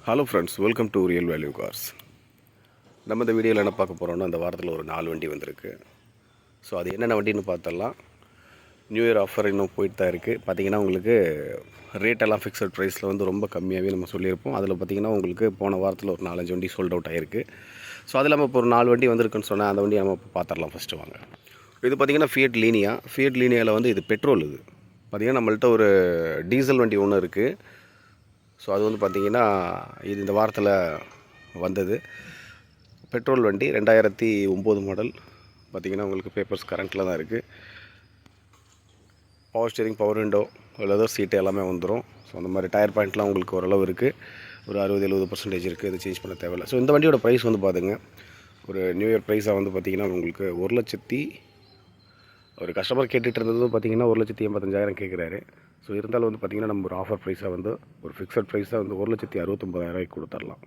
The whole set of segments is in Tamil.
Hello friends, welcome to real value cars. நம்ம இந்த வீடியோவில் என்ன பார்க்க போகிறோம்னா, அந்த வாரத்தில் ஒரு 4 வண்டி வந்திருக்கு. ஸோ அது என்னென்ன வண்டின்னு பார்த்தலாம். நியூ இயர் ஆஃபர் இன்னும் போயிட்டு தான் இருக்குது. பார்த்திங்கன்னா உங்களுக்கு ரேட்டெல்லாம் ஃபிக்ஸட் ப்ரைஸில் வந்து ரொம்ப கம்மியாகவே நம்ம சொல்லியிருப்போம். அதில் பார்த்திங்கன்னா உங்களுக்கு போன வாரத்தில் ஒரு 4-5 வண்டி சோல்ட் அவுட் ஆகிருக்கு. ஸோ அது இல்லாமல் இப்போ ஒரு 4 வண்டி வந்திருக்குன்னு சொன்னால் அந்த வண்டி நம்ம இப்போ பார்த்துடலாம். ஃபஸ்ட்டு வாங்க. இது பார்த்திங்கன்னா ஃபியட் லீனியாவில் வந்து இது பெட்ரோல். இது பார்த்திங்கன்னா நம்மள்ட்ட ஒரு டீசல் வண்டி ஒன்று இருக்குது. ஸோ அது வந்து பார்த்திங்கன்னா இது இந்த வாரத்தில் வந்தது. பெட்ரோல் வண்டி 2009 மாடல். பார்த்திங்கன்னா உங்களுக்கு பேப்பர்ஸ் கரண்ட்டில் தான் இருக்குது. Power steering, power window, leather சீட்டு எல்லாமே வந்துடும். ஸோ அந்த மாதிரி டயர் பாயிண்ட்லாம் உங்களுக்கு ஓரளவு இருக்குது. ஒரு 60-70% இருக்குது. இது சேஞ்ச் பண்ண தேவையில்லை. ஸோ இந்த வண்டியோட ப்ரைஸ் வந்து பார்த்துங்க, ஒரு நியூ இயர் ப்ரைஸாக வந்து பார்த்திங்கன்னா உங்களுக்கு 1,00,000 ஒரு கஸ்டமர் கேட்டுகிட்டு இருந்தது பார்த்திங்கன்னா 1,85,000 கேட்குறாரு. ஸோ இருந்தாலும் வந்து பார்த்திங்கன்னா நம்ம ஒரு ஆஃபர் ப்ரைஸாக வந்து ஒரு ஃபிக்ஸட் ப்ரைஸாக வந்து 1,69,000 கொடுத்துடலாம்.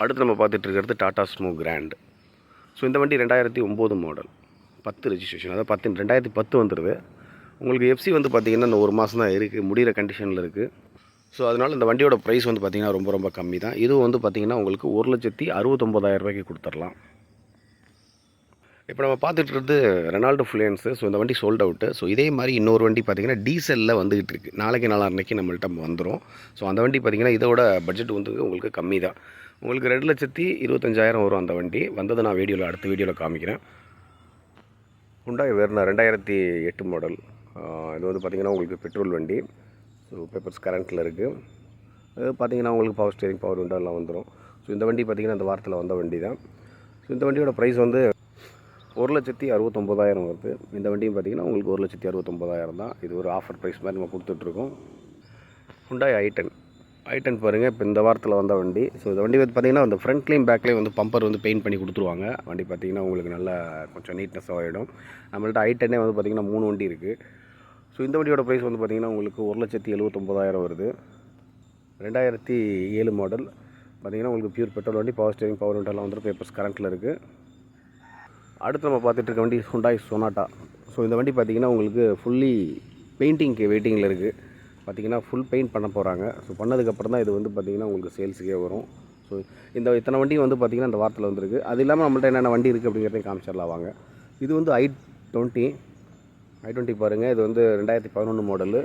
அடுத்து நம்ம பார்த்துட்டு இருக்கிறது டாடா ஸ்மோ கிராண்ட். ஸோ இந்த வண்டி 2009 மாடல், 10 ரெஜிஸ்ட்ரேஷன், அதாவது 2010 வந்துடுது. உங்களுக்கு எஃப்சி வந்து பார்த்திங்கன்னா இந்த ஒரு மாதம் தான் இருக்குது, முடிகிற கண்டிஷனில் இருக்குது. ஸோ அதனால் இந்த வண்டியோட ப்ரைஸ் வந்து பார்த்திங்கன்னா ரொம்ப ரொம்ப கம்மி தான். இதுவும் வந்து பார்த்திங்கன்னா உங்களுக்கு 1,69,000 கொடுத்துடலாம். இப்போ நம்ம பார்த்துட்டு இருக்கிறது ரெனால்டோ ஃப்ளூயன்ஸு. ஸோ இந்த வண்டி சோல்ட் அவுட்டு. ஸோ இதே மாதிரி இன்னொரு வண்டி பார்த்திங்கன்னா டீசலில் வந்துகிட்டு இருக்குது. நாளைக்கு நாளான்னைக்கு நம்மள்ட்ட வந்துடும். ஸோ அந்த வண்டி பார்த்திங்கன்னா இதோட பட்ஜெட் வந்து உங்களுக்கு கம்மி தான். உங்களுக்கு 2,25,000 வரும் அந்த வண்டி. வந்தது நான் அடுத்த வீடியோவில் காமிக்கிறேன். Hyundai Verna 2008 model. இது வந்து பார்த்திங்கன்னா உங்களுக்கு பெட்ரோல் வண்டி. ஸோ பேப்பர்ஸ் கரண்ட்டில் இருக்குது. அது பார்த்திங்கன்னா உங்களுக்கு பவர் ஸ்டீரிங், பவர் விண்டோ எல்லாம் வந்துடும். ஸோ இந்த வண்டி பார்த்திங்கன்னா இந்த வாரத்தில் வந்த வண்டி தான். ஸோ இந்த வண்டியோட ப்ரைஸ் வந்து 1,69,000 வருது. இந்த வண்டியும் பார்த்திங்கன்னா உங்களுக்கு 1,69,000 தான். இது ஒரு ஆஃபர் ப்ரைஸ் மாதிரி நம்ம கொடுத்துட்ருக்கோம். ஹுண்டாய் i10 பாருங்கள், இப்போ இந்த வாரத்தில் வந்த வண்டி. ஸோ இந்த வண்டி வந்து பார்த்திங்கன்னா அந்த ஃப்ரண்ட்லேயும் பேக்லேயும் வந்து பம்பர் வந்து பெயிண்ட் பண்ணி கொடுத்துருவாங்க. வண்டி பார்த்திங்கன்னா உங்களுக்கு நல்லா கொஞ்சம் நீட்னஸாக ஆகிடும். நம்மள்ட்ட i10 வந்து பார்த்திங்கன்னா 3 வண்டி இருக்குது. ஸோ இந்த வண்டியோட ப்ரைஸ் வந்து பார்த்திங்கன்னா உங்களுக்கு 1,79,000 வருது. 2007 மாடல். பார்த்திங்கன்னா உங்களுக்கு பியூர் பெட்ரோல் வண்டி. பவர் ஸ்டீரிங், பவர் விண்டோலாம் வந்துடும். பேப்பர்ஸ் கரண்ட்டில் இருக்குது. அடுத்து நம்ம பார்த்துட்டு இருக்க வண்டி ஹுண்டாய் சொனாட்டா. ஸோ இந்த வண்டி பார்த்திங்கன்னா உங்களுக்கு ஃபுல்லி பெயிண்டிங்க்கு வெயிட்டிங்கில் இருக்குது. பார்த்திங்கன்னா ஃபுல் பெயிண்ட் பண்ண போகிறாங்க. ஸோ பண்ணதுக்கப்புறம் தான் இது வந்து பார்த்திங்கன்னா உங்களுக்கு சேல்ஸுக்கே வரும். ஸோ இத்தனை வண்டியும் வந்து பார்த்திங்கன்னா இந்த வாரத்தில் வந்துருக்கு. அது இல்லாமல் நம்மள்ட்ட என்னென்ன வண்டி இருக்குது அப்படிங்கிறதையும் காமிச்சிடலாம் வாங்க. இது வந்து i20 பாருங்கள். இது வந்து 2011 மாடலு.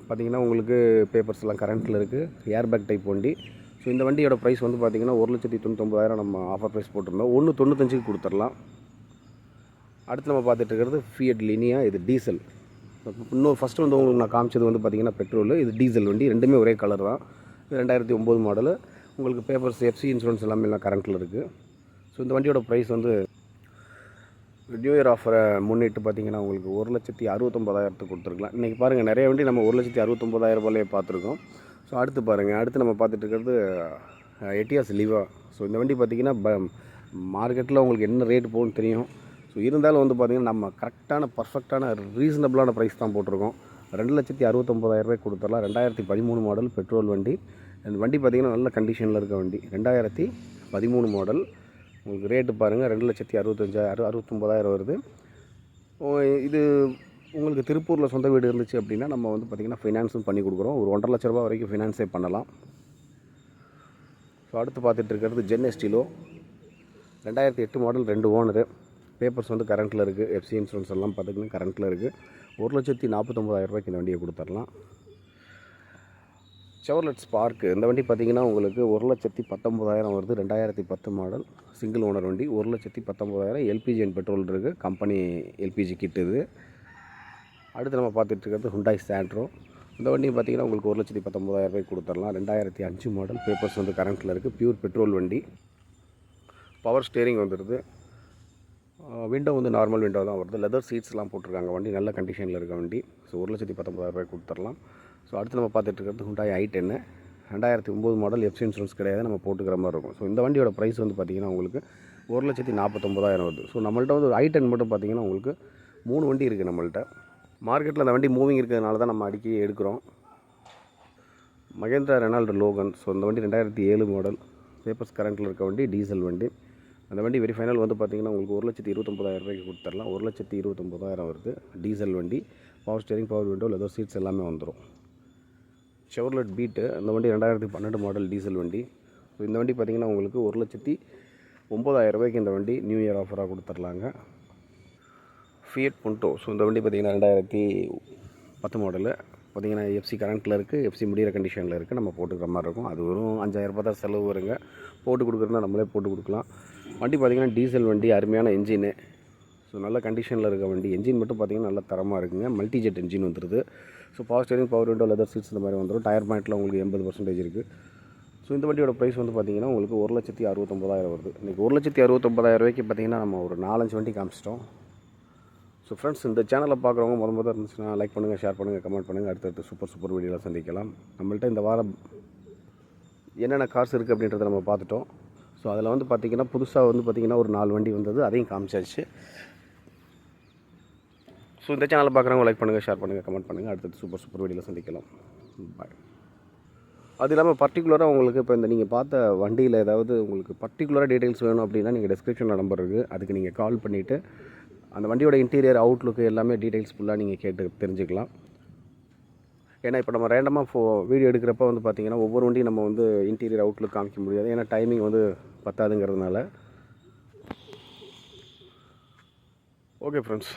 பார்த்திங்கன்னா உங்களுக்கு பேப்பர்ஸ்லாம் கரண்ட்டில் இருக்குது. ஏர்பேக் டைப் வண்டி. ஸோ இந்த வண்டியோட ப்ரைஸ் வந்து பார்த்திங்கன்னா 1,99,000 நம்ம ஆஃபர் ப்ரைஸ் போட்டிருந்தோம். 1,95,000 கொடுத்துடலாம். அடுத்து நம்ம பார்த்துட்டு இருக்கிறது ஃபியட் லீனியா. இது டீசல். இன்னும் ஃபஸ்ட்டு வந்து உங்களுக்கு நான் காமிச்சது வந்து பார்த்திங்கன்னா பெட்ரோலு. இது டீசல் வண்டி. ரெண்டுமே ஒரே கலர் தான். 2009 மாடலு. உங்களுக்கு பேப்பர்ஸ், எஃப்சி, இன்சூரன்ஸ் எல்லாமே எல்லாம் கரண்ட்டில் இருக்குது. ஸோ இந்த வண்டியோட ப்ரைஸ் வந்து நியூ இயர் ஆஃபரை முன்னிட்டு பார்த்திங்கன்னா உங்களுக்கு 1,69,000 கொடுத்துருக்கலாம். இன்றைக்கி பாருங்கள், நிறைய வண்டி நம்ம 1,69,000 பார்த்துருக்கோம். ஸோ அடுத்து பாருங்கள், அடுத்து நம்ம பார்த்துட்டு இருக்கிறது எட்டியாஸ் லிவா. ஸோ இந்த வண்டி பார்த்திங்கன்னா மார்க்கெட்டில் உங்களுக்கு என்ன ரேட்டு போகும்னு தெரியும். ஸோ இருந்தாலும் வந்து பார்த்திங்கன்னா நம்ம கரெக்டான பர்ஃபெக்டான ரீசனபிளான ப்ரைஸ் தான் போட்டிருக்கோம். 2,69,000 கொடுத்துடலாம். 2013 மாடல் பெட்ரோல் வண்டி. அந்த வண்டி பார்த்திங்கன்னா நல்ல கண்டிஷனில் இருக்க வண்டி. 2013 மாடல். உங்களுக்கு ரேட்டு பாருங்கள், 2,65,000 வருது. இது உங்களுக்கு திருப்பூரில் சொந்த வீடு இருந்துச்சு அப்படின்னா நம்ம வந்து பார்த்திங்கன்னா ஃபைனான்ஸும் பண்ணி கொடுக்குறோம். ஒரு 1,50,000 ரூபா வரைக்கும் ஃபைனான்ஸே பண்ணலாம். ஸோ அடுத்து பார்த்துட்டு இருக்கிறது Zen Estilo. 2008 model, 2 owner. Papers வந்து கரண்ட்டில் இருக்குது. எஃப்சி, இன்சூரன்ஸ் எல்லாம் பார்த்திங்கன்னா கரண்ட்டில் இருக்குது. 1,49,000 இந்த வண்டியை கொடுத்துடலாம். Chevrolet spark. இந்த வண்டி பார்த்திங்கன்னா உங்களுக்கு 1,19,000 வருது. 2010 மாடல், சிங்கிள் ஓனர் வண்டி. 1,19,000. எல்பிஜி அண்ட் பெட்ரோல் இருக்குது. கம்பெனி எல்பிஜி கிட் இது. அடுத்து நம்ம பார்த்துட்டு இருக்கிறது ஹுண்டாய் சாண்ட்ரோ. இந்த வண்டி பார்த்திங்கன்னா உங்களுக்கு 1,19,000 கொடுத்துடலாம். 2005 மாடல். பேப்பர்ஸ் வந்து கரண்ட்டில் இருக்குது. பியூர் பெட்ரோல் வண்டி. பவர் ஸ்டேரிங் வந்துடுது. விண்டோ வந்து நார்மல் விண்டோ தான் வருது. லெதர் சீட்ஸ்லாம் போட்டிருக்காங்க. வண்டி நல்ல கண்டிஷனில் இருக்க வண்டி. ஸோ 1,19,000 கொடுத்துடலாம். ஸோ அடுத்து நம்ம பார்த்துட்டு இருக்கிறது Hyundai i10. 2009 model. FC insurance கிடையாது, நம்ம போட்டுக்கிற மாதிரி இருக்கும். ஸோ இந்த வண்டியோட ப்ரைஸ் வந்து பார்த்திங்கன்னா உங்களுக்கு 1,49,000 வருது. ஸோ நம்மள்ட்ட வந்து i10 மட்டும் பார்த்திங்கன்னா உங்களுக்கு 3 வண்டி இருக்குது நம்மள்ட்ட. மார்க்கெட்டில் அந்த வண்டி மூவிங் இருக்கிறதுனால தான் நம்ம அடிக்கடி எடுக்கிறோம். Mahindra Ronaldo Logan. ஸோ இந்த வண்டி 2007 மாடல். பேப்பர்ஸ் கரண்ட்டில் இருக்க வண்டி. டீசல் வண்டி. அந்த வண்டி வெரி ஃபைனல் வந்து பார்த்திங்கன்னா உங்களுக்கு 1,29,000 கொடுத்துடலாம். 1,29,000 வருது. டீசல் வண்டி. Power steering, power window, leather seeds எல்லாமே வந்துடும். Chevrolet beat. இந்த வண்டி 2012 மாடல் டீசல் வண்டி. ஸோ இந்த வண்டி பார்த்திங்கன்னா உங்களுக்கு 1,09,000 ரூபாய்க்கு இந்த வண்டி நியூ இயர் ஆஃபராக கொடுத்துர்லாங்க. Fiat Punto. ஸோ இந்த வண்டி பார்த்திங்கன்னா 2010 மாடலு. பார்த்திங்கன்னா எஃப்சி கரண்ட்டில் இருக்குது, எஃப்சி முடிகிற கண்டிஷனில் இருக்குது. நம்ம போட்டுக்கிற மாதிரி இருக்கும். அது வெறும் 5,000 ரூபா தான் செலவு வருங்க. போட்டு கொடுக்குறதுனா நம்மளே போட்டு கொடுக்கலாம். வண்டி பார்த்திங்கன்னா டீசல் வண்டி, அருமையான என்ஜினு. ஸோ நல்ல கண்டிஷனில் இருக்க வண்டி. என்ஜின் மட்டும் பார்த்திங்கன்னா நல்ல தரமாக இருக்குங்க. மல்டி ஜெட் என்ஜின் வந்துடுது. So power steering, power window, leather seeds இந்த மாதிரி வந்துடும். டயர் பாயிண்ட்டில் உங்களுக்கு 80% இருக்குது. ஸோ இந்த வண்டியோட ப்ரைஸ் வந்து பார்த்திங்கன்னா உங்களுக்கு 1,69,000 வருது. இன்றைக்கி 1,69,000 ரூபாய்க்கு பார்த்திங்கன்னா நம்ம ஒரு 4-5 வண்டி காமிச்சிட்டோம். ஸோ ஃப்ரெண்ட்ஸ், இந்த சேனலை பார்க்குறவங்க முதல் இருந்துச்சுன்னா லைக் பண்ணுங்கள், ஷேர் பண்ணுங்கள், கமெண்ட் பண்ணுங்கள். அடுத்தடுத்து சூப்பர் வீடியோவில் சந்திக்கலாம். நம்மள்ட்ட இந்த வாரம் என்னென்ன கார்ஸ் இருக்குது அப்படின்றத நம்ம பார்த்துட்டோம். ஸோ அதில் வந்து பார்த்திங்கன்னா புதுசாக வந்து பார்த்திங்கன்னா ஒரு 4 வண்டி வந்தது, அதையும் காமிச்சாச்சு. ஸோ இந்த சேனலை பார்க்குறவங்க லைக் பண்ணுங்கள், ஷேர் பண்ணுங்கள், கமெண்ட் பண்ணுங்கள். அடுத்தடுத்து சூப்பர் வீடியோவில் சந்திக்கலாம். பாய். அது இல்லாமல் பர்டிகுலராக உங்களுக்கு இப்போ இந்த நீங்கள் பார்த்த வண்டியில் ஏதாவது உங்களுக்கு பர்டிகுலராக டீட்டெயில்ஸ் வேணும் அப்படின்னா நீங்கள் டிஸ்கிரிப்ஷனில் நம்பர் இருக்குது, அதுக்கு நீங்கள் கால் பண்ணிவிட்டு அந்த வண்டியோட இன்டீரியர், அவுட்லுக்கு எல்லாமே டீட்டெயில்ஸ் ஃபுல்லாக நீங்கள் கேட்டு தெரிஞ்சுக்கலாம். ஏன்னா இப்போ நம்ம ரேண்டமாக வீடியோ எடுக்கிறப்ப வந்து பார்த்திங்கன்னா ஒவ்வொரு வண்டியும் நம்ம வந்து இன்டீரியர், அவுட்லுக் காமிக்க முடியாது. ஏன்னா டைமிங் வந்து பத்தாதுங்கிறதுனால. Okay friends.